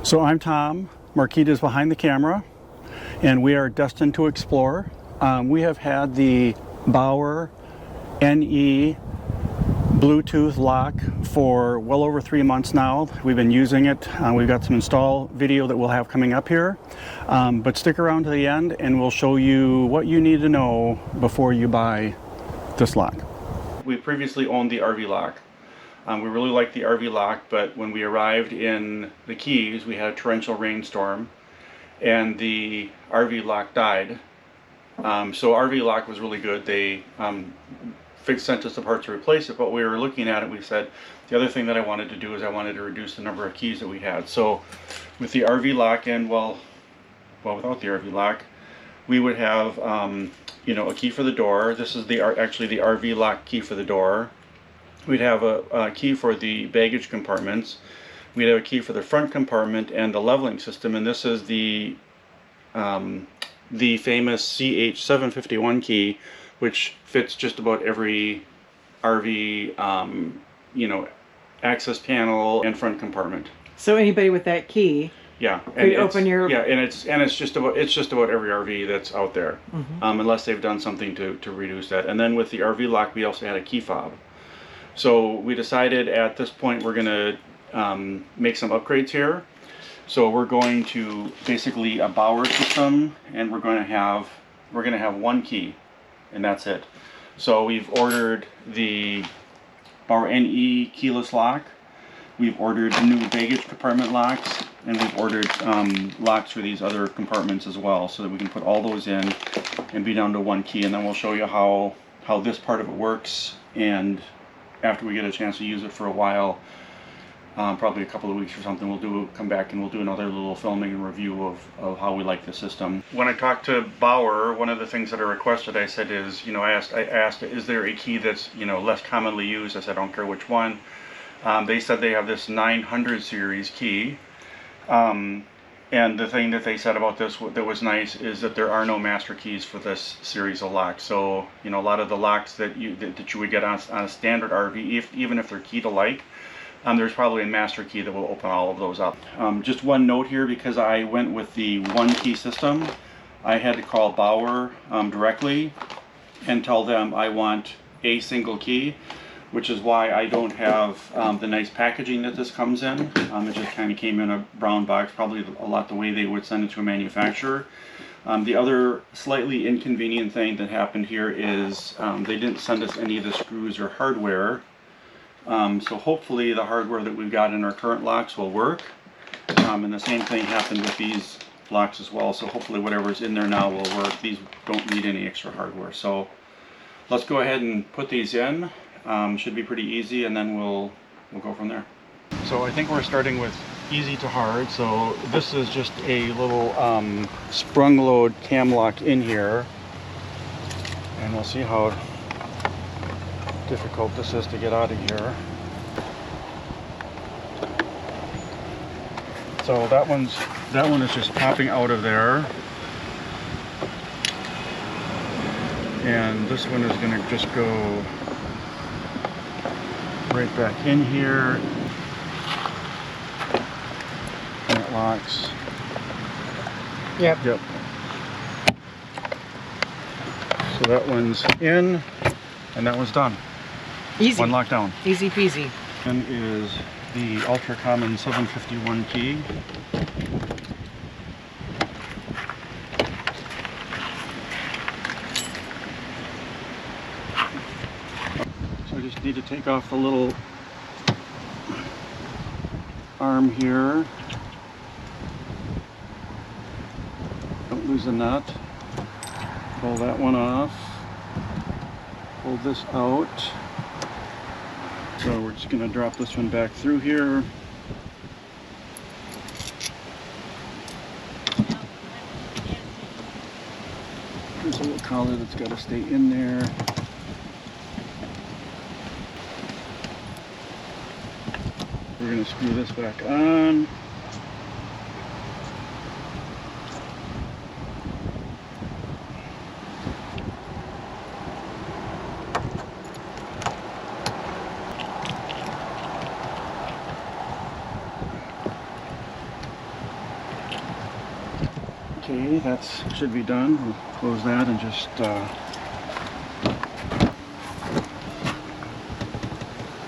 So I'm Tom, Marquita's behind the camera, and we are destined to explore. We have had the Bauer NE Bluetooth lock for well over 3 months now. We've been using it. We've got some install video that we'll have coming up here. But stick around to the end and we'll show you what you need to know before you buy this lock. We previously owned the RVLock. We really liked the RVLock, but when we arrived in the Keys, we had a torrential rainstorm and the RVLock died. So RVLock was really good. They sent us the parts to replace it, but we were looking at it, we said the other thing that I wanted to do is I wanted to reduce the number of keys that we had. So with the RVLock and well without the RVLock, we would have you know, a key for the door. This is actually the RVLock key for the door. We'd have a key for the baggage compartments. We'd have a key for the front compartment and the leveling system, and this is the famous CH751 key, which fits just about every RV you know, access panel and front compartment. So anybody with that key, yeah, and open your and it's just about every RV that's out there, unless they've done something to reduce that. And then with the RVLock, we also had a key fob. So we decided at this point we're going to make some upgrades here. So we're going to basically a Bauer system, and we're going to have one key, and that's it. So we've ordered the Bauer NE keyless lock. We've ordered new baggage compartment locks, and we've ordered locks for these other compartments as well, so that we can put all those in and be down to one key. And then we'll show you how this part of it works, and after we get a chance to use it for a while, probably a couple of weeks or something, we'll come back and we'll do another little filming and review of how we like the system. When I talked to Bauer, one of the things that I requested, I said is, you know, I asked, is there a key that's, you know, less commonly used? I said, I don't care which one. They said they have this 900 series key. And the thing that they said about this that was nice is that there are no master keys for this series of locks. So, you know, a lot of the locks that you would get on a standard RV, even if they're key to like, there's probably a master key that will open all of those up. Just one note here, because I went with the one key system, I had to call Bauer directly and tell them I want a single key, which is why I don't have the nice packaging that this comes in. It just kind of came in a brown box, probably a lot the way they would send it to a manufacturer. The other slightly inconvenient thing that happened here is they didn't send us any of the screws or hardware. So hopefully the hardware that we've got in our current locks will work. And the same thing happened with these locks as well. So hopefully whatever's in there now will work. These don't need any extra hardware. So let's go ahead and put these in. Should be pretty easy, and then we'll go from there. So I think we're starting with easy to hard. So this is just a little sprung load cam lock in here, and we'll see how difficult this is to get out of here. So that one is just popping out of there, and this one is going to just go right back in here, and it locks. Yep. So that one's in, and that one's done. Easy. One lockdown. Easy peasy. And is the ultra common 751 key. So I just need to take off the little arm here. Don't lose the nut. Pull that one off. Pull this out. So we're just going to drop this one back through here. There's a little collar that's got to stay in there. We're going to screw this back on. Okay, that should be done. We'll close that and just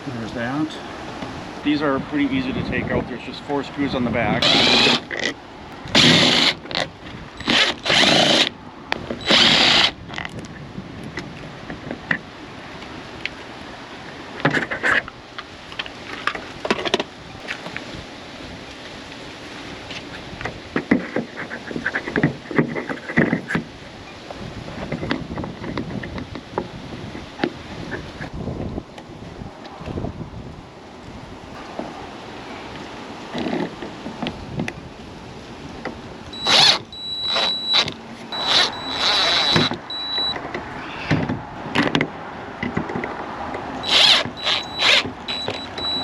there's that. These are pretty easy to take out. There's just 4 screws on the back.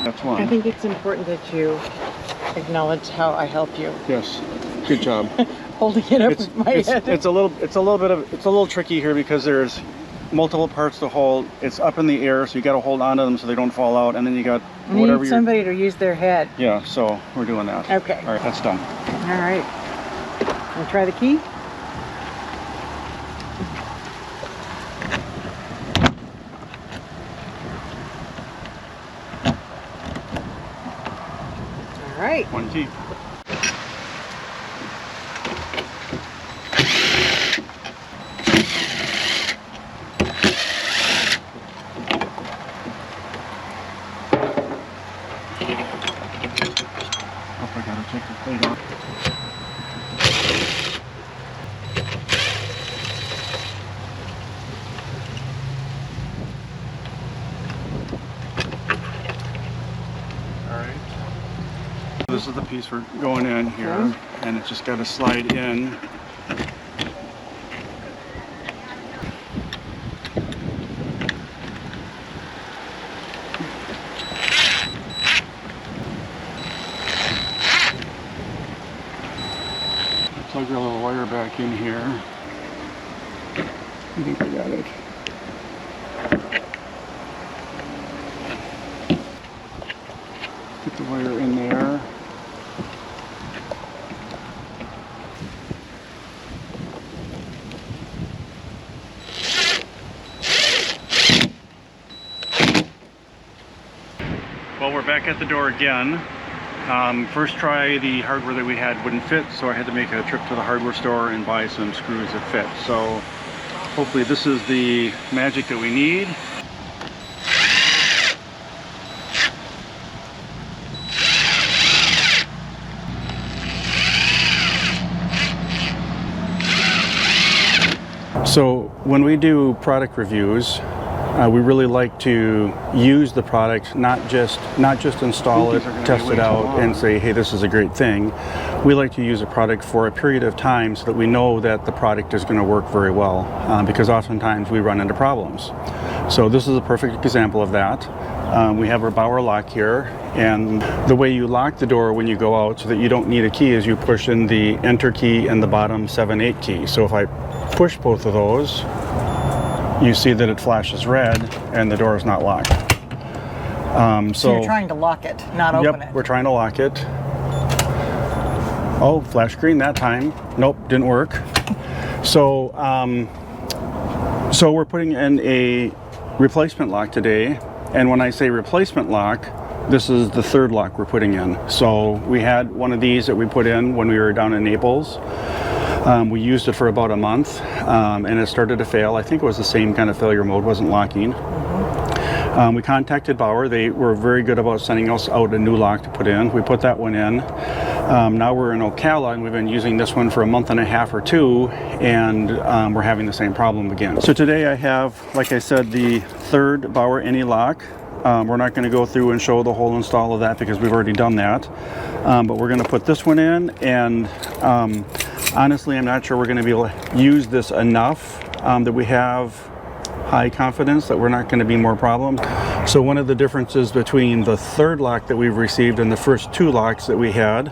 That's one. I think it's important that you acknowledge how I help you. Yes, good job. Holding it up with my head. It's a little tricky here because there's multiple parts to hold. It's up in the air, so you got to hold on to them so they don't fall out, and then you got whatever. Need somebody to use their head. Yeah, so we're doing that. Okay. All right, that's done. All right. We'll try the key. All right. One key. I gotta take the plate off. Alright. This is the piece we're going in here, Okay. and it's just got to slide in. Plug our little wire back in here. I think we got it. Get the wire in there. Well, we're back at the door again. First try, the hardware that we had wouldn't fit, so I had to make a trip to the hardware store and buy some screws that fit. So hopefully this is the magic that we need. So when we do product reviews, we really like to use the product, not just install it, test it out, and say, hey, this is a great thing. We like to use a product for a period of time so that we know that the product is going to work very well, because oftentimes we run into problems. So this is a perfect example of that. We have our Bauer lock here, and the way you lock the door when you go out so that you don't need a key is you push in the enter key and the bottom 7/8 key. So if I push both of those, you see that it flashes red and the door is not locked. So you're trying to lock it, not open it. Yep, we're trying to lock it. Oh, flash green that time. Nope, didn't work. So, so we're putting in a replacement lock today. And when I say replacement lock, this is the third lock we're putting in. So we had one of these that we put in when we were down in Naples. We used it for about a month, and it started to fail. I think it was the same kind of failure mode, wasn't locking. We contacted Bauer. They were very good about sending us out a new lock to put in. We put that one in. Now we're in Ocala, and we've been using this one for a month and a half or two, and we're having the same problem again. So today I have, like I said, the third Bauer NE lock. We're not going to go through and show the whole install of that because we've already done that. But we're going to put this one in, and honestly, I'm not sure we're going to be able to use this enough that we have high confidence that we're not going to be more problems. So one of the differences between the third lock that we've received and the first two locks that we had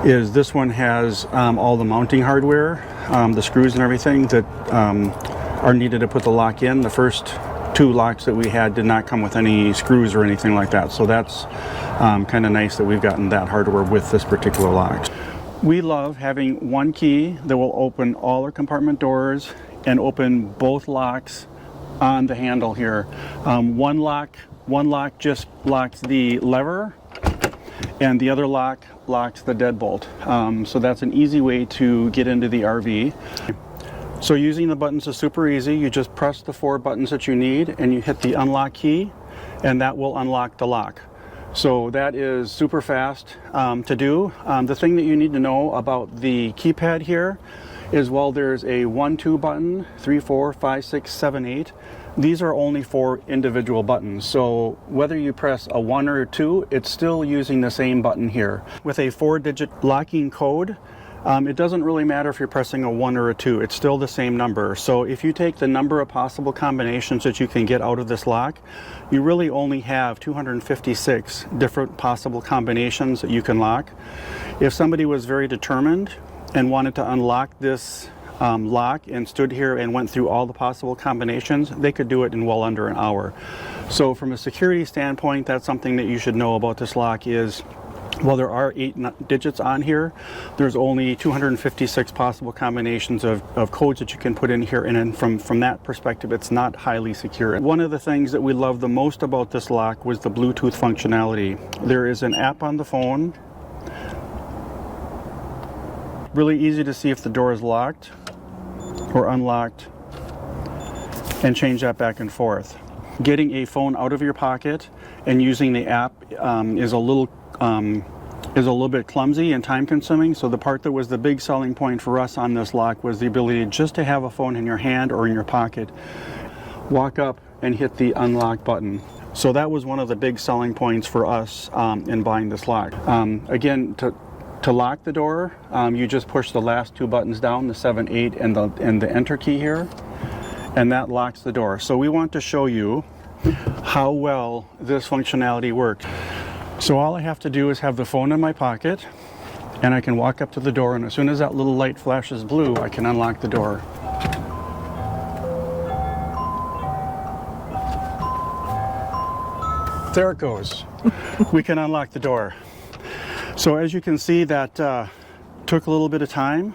is this one has all the mounting hardware, the screws and everything that are needed to put the lock in. The first two locks that we had did not come with any screws or anything like that. So that's kind of nice that we've gotten that hardware with this particular lock. We love having one key that will open all our compartment doors and open both locks on the handle here. One lock just locks the lever, and the other lock locks the deadbolt. So that's an easy way to get into the RV. So using the buttons is super easy. You just press the 4 buttons that you need and you hit the unlock key, and that will unlock the lock. So that is super fast to do. The thing that you need to know about the keypad here is, while there's a 1, 2 button, 3, 4, 5, 6, 7, 8, these are only 4 individual buttons. So whether you press a 1 or a 2, it's still using the same button here. With a 4-digit locking code, it doesn't really matter if you're pressing a 1 or a 2, it's still the same number. So if you take the number of possible combinations that you can get out of this lock, you really only have 256 different possible combinations that you can lock. If somebody was very determined and wanted to unlock this lock and stood here and went through all the possible combinations, they could do it in well under an hour. So from a security standpoint, that's something that you should know about this lock is, while there are 8 digits on here, there's only 256 possible combinations of codes that you can put in here, and then from that perspective, it's not highly secure. One of the things that we love the most about this lock was the Bluetooth functionality. There is an app on the phone. Really easy to see if the door is locked or unlocked, and change that back and forth. Getting a phone out of your pocket and using the app is a little bit clumsy and time consuming. So the part that was the big selling point for us on this lock was the ability just to have a phone in your hand or in your pocket, walk up and hit the unlock button. So that was one of the big selling points for us in buying this lock. Again, to lock the door, you just push the last 2 buttons down, the 7, 8, and the enter key here, and that locks the door. So we want to show you how well this functionality works. So all I have to do is have the phone in my pocket, and I can walk up to the door, and as soon as that little light flashes blue, I can unlock the door. There it goes. We can unlock the door. So as you can see, that took a little bit of time.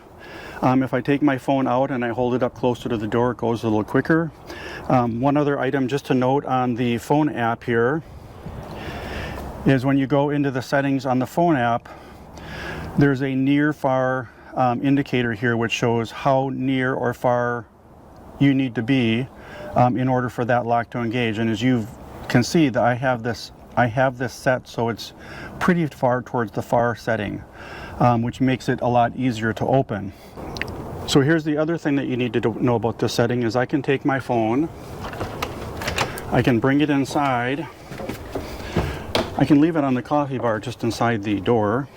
If I take my phone out and I hold it up closer to the door, it goes a little quicker. One other item just to note on the phone app here is, when you go into the settings on the phone app, there's a near-far indicator here which shows how near or far you need to be in order for that lock to engage. And as you can see, that I have this set so it's pretty far towards the far setting, which makes it a lot easier to open. So here's the other thing that you need to know about this setting is, I can take my phone, I can bring it inside, I can leave it on the coffee bar just inside the door.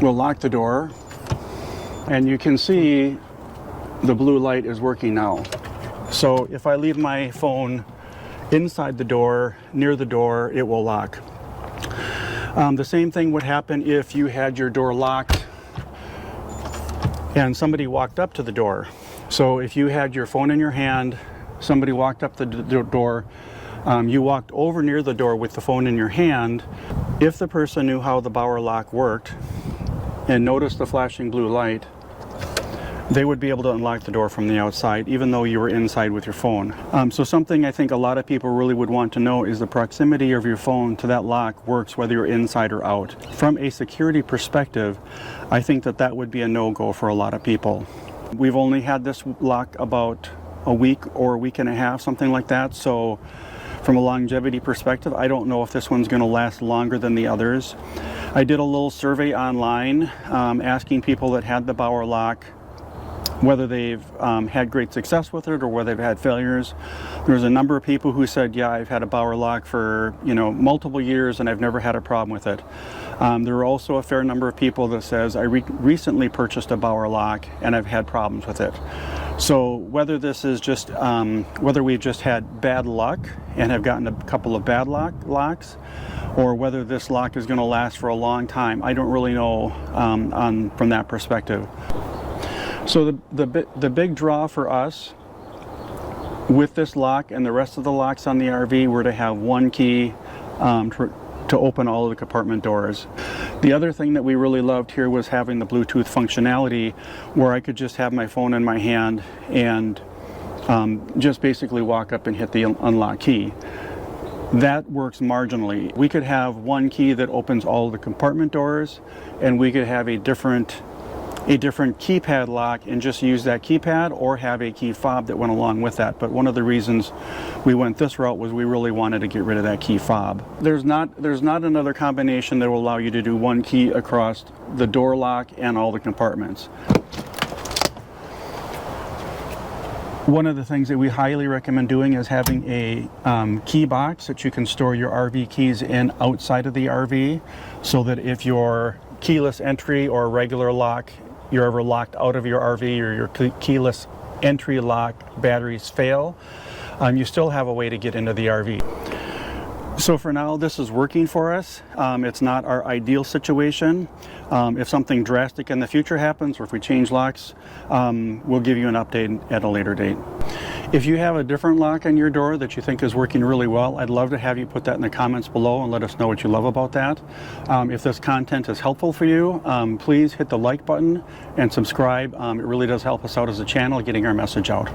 We'll lock the door, and you can see the blue light is working now. So if I leave my phone inside the door, near the door, it will lock. The same thing would happen if you had your door locked and somebody walked up to the door. So if you had your phone in your hand, somebody walked up the door, you walked over near the door with the phone in your hand, if the person knew how the Bauer lock worked and noticed the flashing blue light, they would be able to unlock the door from the outside, even though you were inside with your phone. So something I think a lot of people really would want to know is the proximity of your phone to that lock works whether you're inside or out. From a security perspective, I think that would be a no-go for a lot of people. We've only had this lock about a week or a week and a half, something like that. So from a longevity perspective, I don't know if this one's going to last longer than the others. I did a little survey online asking people that had the Bauer lock whether they've had great success with it or whether they've had failures. There's a number of people who said, yeah, I've had a Bauer lock for multiple years and I've never had a problem with it. There are also a fair number of people that says, I recently purchased a Bauer lock and I've had problems with it. So whether this is just, whether we've just had bad luck and have gotten a couple of bad locks, or whether this lock is going to last for a long time, I don't really know from that perspective. So the big draw for us with this lock and the rest of the locks on the RV were to have one key to open all of the compartment doors. The other thing that we really loved here was having the Bluetooth functionality, where I could just have my phone in my hand and just basically walk up and hit the unlock key. That works marginally. We could have one key that opens all the compartment doors, and we could have a different keypad lock and just use that keypad, or have a key fob that went along with that. But one of the reasons we went this route was we really wanted to get rid of that key fob. There's not another combination that will allow you to do one key across the door lock and all the compartments. One of the things that we highly recommend doing is having a key box that you can store your RV keys in outside of the RV, so that if your keyless entry or regular lock, you're ever locked out of your RV, or your keyless entry lock batteries fail, you still have a way to get into the RV. So for now, this is working for us. It's not our ideal situation. If something drastic in the future happens, or if we change locks, we'll give you an update at a later date. If you have a different lock on your door that you think is working really well, I'd love to have you put that in the comments below and let us know what you love about that. If this content is helpful for you, please hit the like button and subscribe. It really does help us out as a channel, getting our message out.